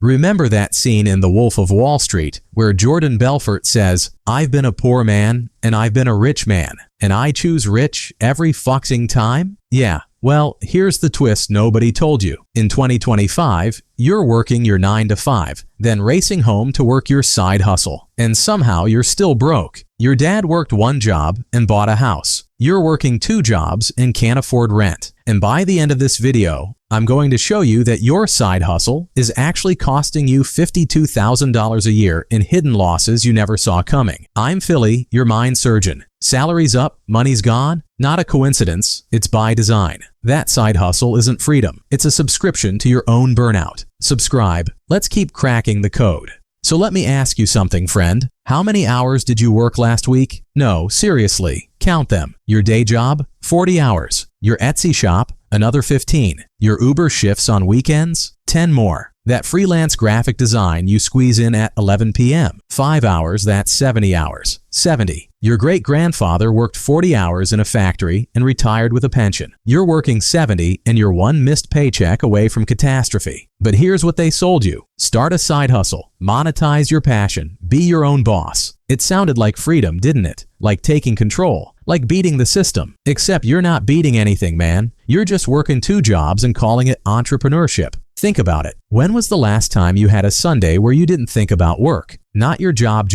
Remember that scene in The Wolf of Wall Street where Jordan Belfort says, "I've been a poor man and I've been a rich man, and I choose rich every fucking time"? Yeah. Well, here's the twist nobody told you. In 2025, you're working your 9 to 5, then racing home to work your side hustle. And somehow you're still broke. Your dad worked one job and bought a house. You're working 2 jobs and can't afford rent. And by the end of this video, I'm going to show you that your side hustle is actually costing you $52,000 a year in hidden losses you never saw coming. I'm Philly, your mind surgeon. Salary's up, money's gone? Not a coincidence, it's by design. That side hustle isn't freedom. It's a subscription to your own burnout. Subscribe. Let's keep cracking the code. So let me ask you something, friend. How many hours did you work last week? No, seriously, count them. Your day job? 40 hours. Your Etsy shop? Another 15. Your Uber shifts on weekends? 10 more. That freelance graphic design you squeeze in at 11 p.m. 5 hours, that's 70 hours. 70. Your great-grandfather worked 40 hours in a factory and retired with a pension. You're working 70 and you're one missed paycheck away from catastrophe. But here's what they sold you. Start a side hustle. Monetize your passion. Be your own boss. It sounded like freedom, didn't it? Like taking control. Like beating the system. Except you're not beating anything, man. You're just working 2 jobs and calling it entrepreneurship. Think about it. When was the last time you had a Sunday where you didn't think about work? Not your job,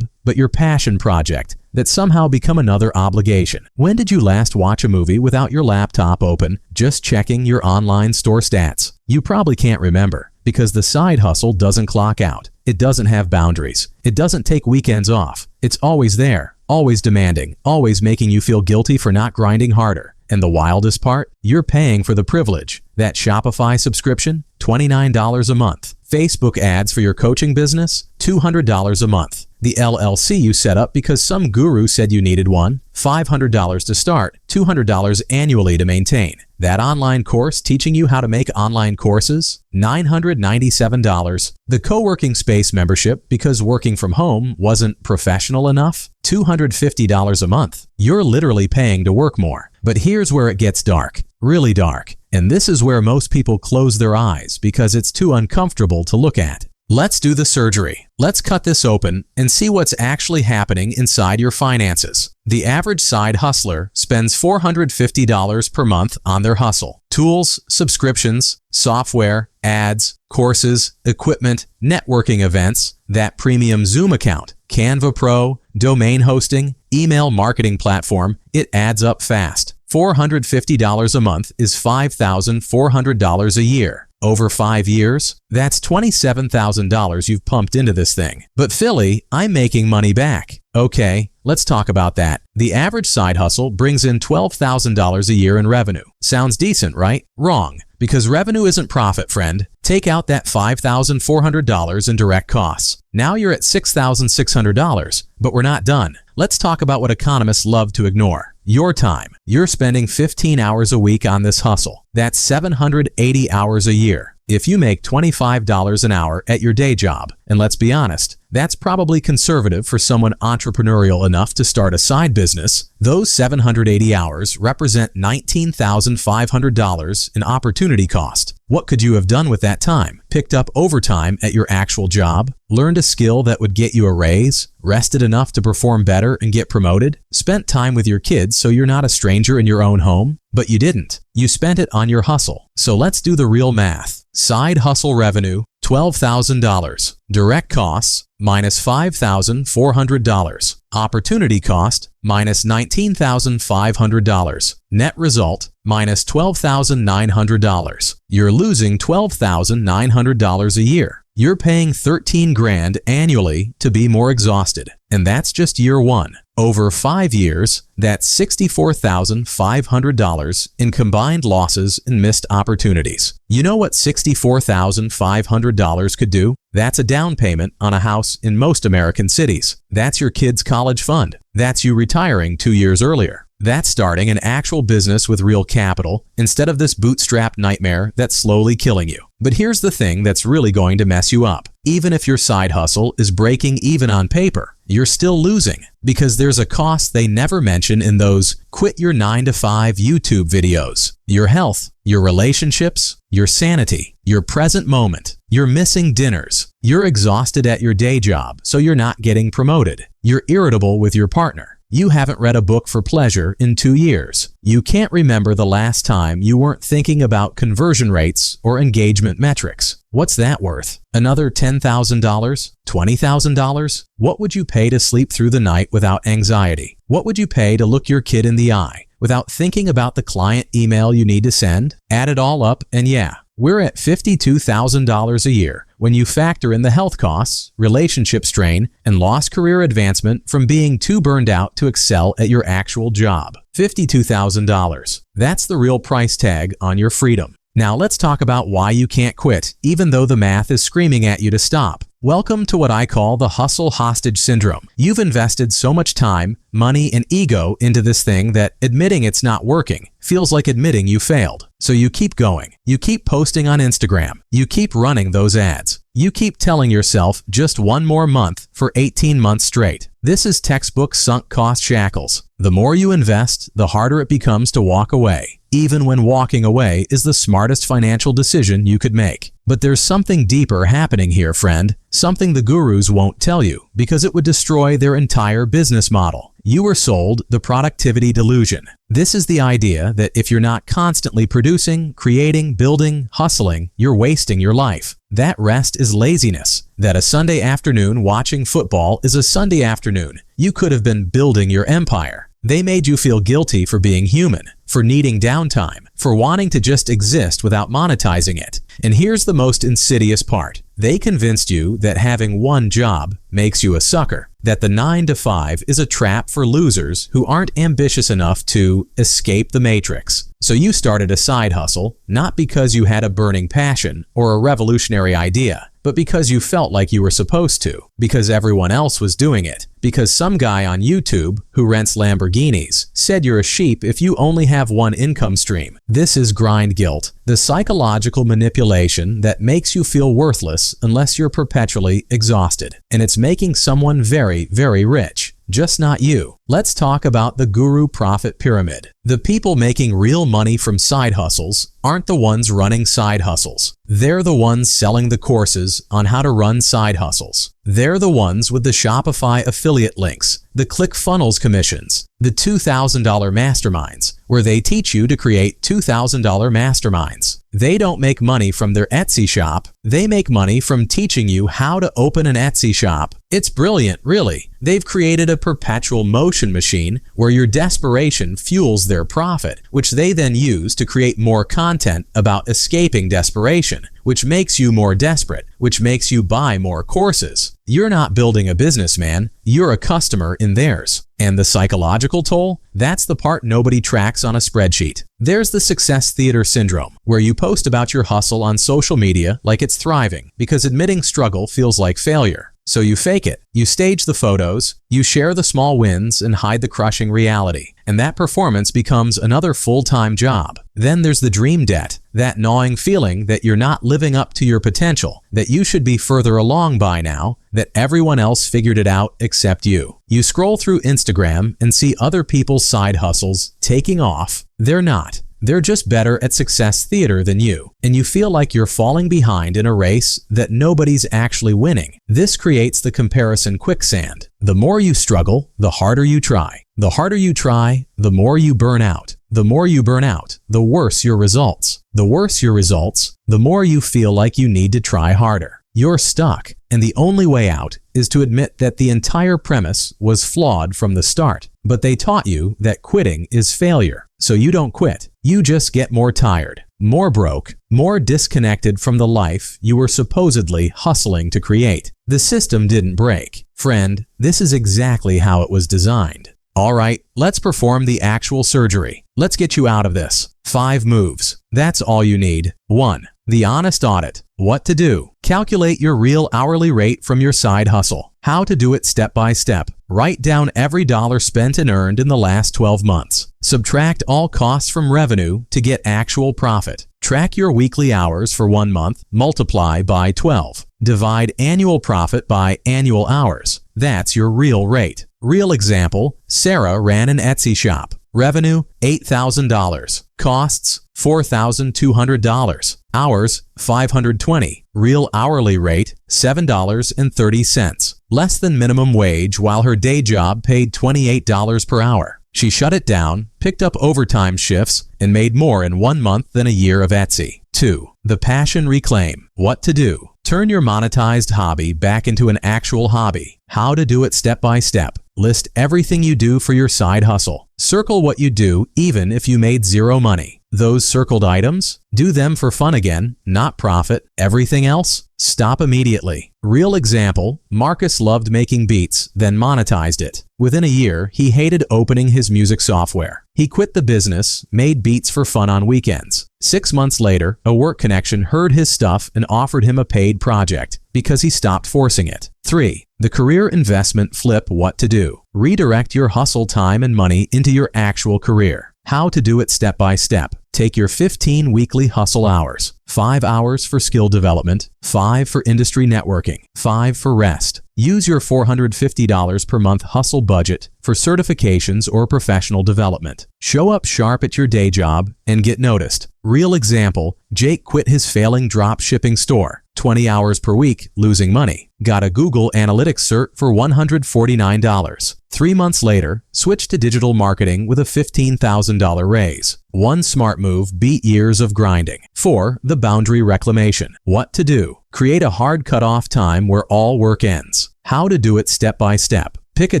but your passion project that somehow become another obligation. When did you last watch a movie without your laptop open, just checking your online store stats? You probably can't remember because the side hustle doesn't clock out. It doesn't have boundaries. It doesn't take weekends off. It's always there, always demanding, always making you feel guilty for not grinding harder. And the wildest part? You're paying for the privilege. That Shopify subscription? $29 a month. Facebook ads for your coaching business? $200 a month. The LLC you set up because some guru said you needed one? $500 to start, $200 annually to maintain. That online course teaching you how to make online courses? $997. The co-working space membership because working from home wasn't professional enough? $250 a month. You're literally paying to work more. But here's where it gets dark. Really dark. And this is where most people close their eyes because it's too uncomfortable to look at. Let's do the surgery. Let's cut this open and see what's actually happening inside your finances. The average side hustler spends $450 per month on their hustle. Tools, subscriptions, software, ads, courses, equipment, networking events, that premium Zoom account, Canva Pro, domain hosting, email marketing platform. It adds up fast. $450 a month is $5,400 a year. Over 5 years, that's $27,000 you've pumped into this thing. But Philly, I'm making money back. Okay, let's talk about that. The average side hustle brings in $12,000 a year in revenue. Sounds decent, right? Wrong, because revenue isn't profit, friend. Take out that $5,400 in direct costs. Now you're at $6,600, but we're not done. Let's talk about what economists love to ignore. Your time. You're spending 15 hours a week on this hustle. That's 780 hours a year. If you make $25 an hour at your day job, and let's be honest, that's probably conservative for someone entrepreneurial enough to start a side business, those 780 hours represent $19,500 in opportunity cost. What could you have done with that time? Picked up overtime at your actual job? Learned a skill that would get you a raise? Rested enough to perform better and get promoted? Spent time with your kids so you're not a stranger in your own home? But you didn't. You spent it on your hustle. So let's do the real math. Side hustle revenue, $12,000. Direct costs, minus $5,400. Opportunity cost, minus $19,500. Net result, minus $12,900. You're losing $12,900 a year. You're paying $13,000 annually to be more exhausted. And that's just year one. Over 5 years, that's $64,500 in combined losses and missed opportunities. You know what $64,500 could do? That's a down payment on a house in most American cities. That's your kid's college fund. That's you retiring 2 years earlier. That's starting an actual business with real capital instead of this bootstrap nightmare that's slowly killing you. But here's the thing that's really going to mess you up. Even if your side hustle is breaking even on paper, you're still losing because there's a cost they never mention in those quit your 9-to-5 YouTube videos. Your health, your relationships, your sanity, your present moment. You're missing dinners. You're exhausted at your day job, so you're not getting promoted. You're irritable with your partner. You haven't read a book for pleasure in 2 years. You can't remember the last time you weren't thinking about conversion rates or engagement metrics. What's that worth? Another $10,000? $20,000? What would you pay to sleep through the night without anxiety? What would you pay to look your kid in the eye without thinking about the client email you need to send? Add it all up and yeah, we're at $52,000 a year when you factor in the health costs, relationship strain, and lost career advancement from being too burned out to excel at your actual job. $52,000. That's the real price tag on your freedom. Now let's talk about why you can't quit, even though the math is screaming at you to stop. Welcome to what I call the hustle hostage syndrome. You've invested so much time, money, and ego into this thing that admitting it's not working feels like admitting you failed. So you keep going. You keep posting on Instagram. You keep running those ads. You keep telling yourself just one more month for 18 months straight. This is textbook sunk cost shackles. The more you invest, the harder it becomes to walk away, even when walking away is the smartest financial decision you could make. But there's something deeper happening here, friend. Something the gurus won't tell you because it would destroy their entire business model. You were sold the productivity delusion. This is the idea that if you're not constantly producing, creating, building, hustling, you're wasting your life. That rest is laziness. That a Sunday afternoon watching football is a Sunday afternoon. You could have been building your empire. They made you feel guilty for being human, for needing downtime, for wanting to just exist without monetizing it. And here's the most insidious part. They convinced you that having one job makes you a sucker, that the 9-to-5 is a trap for losers who aren't ambitious enough to escape the matrix. So you started a side hustle, not because you had a burning passion or a revolutionary idea, but because you felt like you were supposed to, because everyone else was doing it, because some guy on YouTube who rents Lamborghinis said you're a sheep if you only have one income stream. This is grind guilt, the psychological manipulation that makes you feel worthless unless you're perpetually exhausted. And it's making someone very, very rich. Just not you. Let's talk about the guru profit pyramid. The people making real money from side hustles aren't the ones running side hustles. They're the ones selling the courses on how to run side hustles. They're the ones with the Shopify affiliate links, the ClickFunnels commissions, the $2,000 masterminds, where they teach you to create $2,000 masterminds. They don't make money from their Etsy shop. They make money from teaching you how to open an Etsy shop. It's brilliant, really. They've created a perpetual motion machine where your desperation fuels their profit, which they then use to create more content about escaping desperation, which makes you more desperate, which makes you buy more courses. You're not building a business, man. You're a customer in theirs. And the psychological toll? That's the part nobody tracks on a spreadsheet. There's the success theater syndrome, where you post about your hustle on social media like it's thriving, because admitting struggle feels like failure. So you fake it. You stage the photos, you share the small wins and hide the crushing reality. And that performance becomes another full-time job. Then there's the dream debt, that gnawing feeling that you're not living up to your potential, that you should be further along by now, that everyone else figured it out except you. You scroll through Instagram and see other people's side hustles taking off. They're not. They're just better at success theater than you, and you feel like you're falling behind in a race that nobody's actually winning. This creates the comparison quicksand. The more you struggle, the harder you try. The harder you try, the more you burn out. The more you burn out, the worse your results. The worse your results, the more you feel like you need to try harder. You're stuck, and the only way out is to admit that the entire premise was flawed from the start. But they taught you that quitting is failure. So you don't quit. You just get more tired, more broke, more disconnected from the life you were supposedly hustling to create. The system didn't break. Friend, this is exactly how it was designed. All right, let's perform the actual surgery. Let's get you out of this. 5 moves. That's all you need. 1. The honest audit. What to do. Calculate your real hourly rate from your side hustle. How to do it step by step. Write down every dollar spent and earned in the last 12 months. Subtract all costs from revenue to get actual profit. Track your weekly hours for 1 month, multiply by 12. Divide annual profit by annual hours. That's your real rate. Real example, Sarah ran an Etsy shop. Revenue, $8,000. Costs, $4,200. Hours, 520. Real hourly rate, $7.30. Less than minimum wage, while her day job paid $28 per hour. She shut it down, picked up overtime shifts, and made more in 1 month than a year of Etsy. 2. The passion reclaim. What to do. Turn your monetized hobby back into an actual hobby. How to do it step by step. List everything you do for your side hustle. Circle what you do even if you made zero money. Those circled items, do them for fun again, not profit. Everything else, stop immediately. Real example, Marcus loved making beats, then monetized it. Within a year, he hated opening his music software. He quit the business, made beats for fun on weekends. 6 months later, a work connection heard his stuff and offered him a paid project because he stopped forcing it. 3. The career investment flip. What to do. Redirect your hustle time and money into your actual career. How to do it step by step. Take your 15 weekly hustle hours. 5 hours for skill development, 5 for industry networking, 5 for rest. Use your $450 per month hustle budget for certifications or professional development. Show up sharp at your day job and get noticed. Real example, Jake quit his failing drop shipping store. 20 hours per week, losing money. Got a Google Analytics cert for $149. 3 months later, switched to digital marketing with a $15,000 raise. One smart move beat years of grinding. 4. The boundary reclamation. What to do. Create a hard cutoff time where all work ends. How to do it step by step. Pick a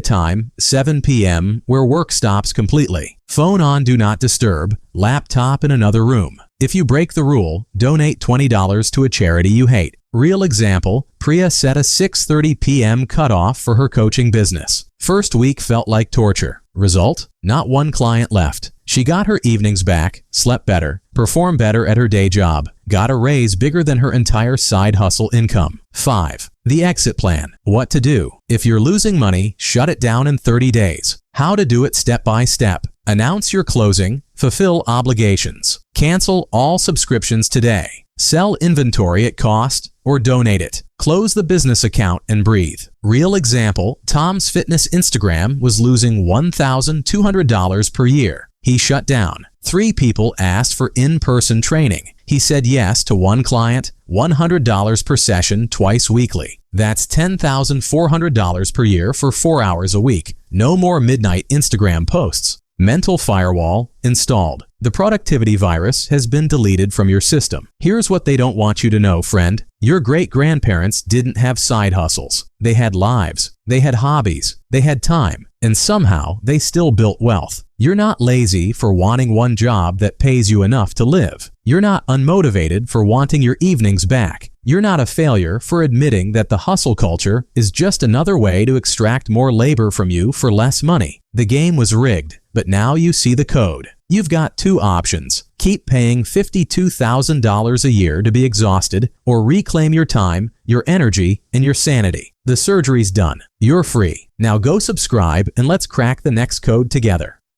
time, 7 p.m., where work stops completely. Phone on Do Not Disturb, laptop in another room. If you break the rule, donate $20 to a charity you hate. Real example, Priya set a 6:30 p.m. cutoff for her coaching business. First week felt like torture. Result? Not one client left. She got her evenings back, slept better, performed better at her day job, got a raise bigger than her entire side hustle income. 5. The exit plan. What to do. If you're losing money, shut it down in 30 days. How to do it step by step. Announce your closing, fulfill obligations, cancel all subscriptions today, sell inventory at cost, or donate it. Close the business account and breathe. Real example, Tom's Fitness Instagram was losing $1,200 per year. He shut down. 3 people asked for in-person training. He said yes to 1 client, $100 per session twice weekly. That's $10,400 per year for 4 hours a week. No more midnight Instagram posts. Mental firewall installed. The productivity virus has been deleted from your system. Here's what they don't want you to know, friend. Your great-grandparents didn't have side hustles. They had lives. They had hobbies. They had time. And somehow, they still built wealth. You're not lazy for wanting one job that pays you enough to live. You're not unmotivated for wanting your evenings back. You're not a failure for admitting that the hustle culture is just another way to extract more labor from you for less money. The game was rigged, but now you see the code. You've got 2 options. Keep paying $52,000 a year to be exhausted, or reclaim your time, your energy, and your sanity. The surgery's done. You're free. Now go subscribe and let's crack the next code together.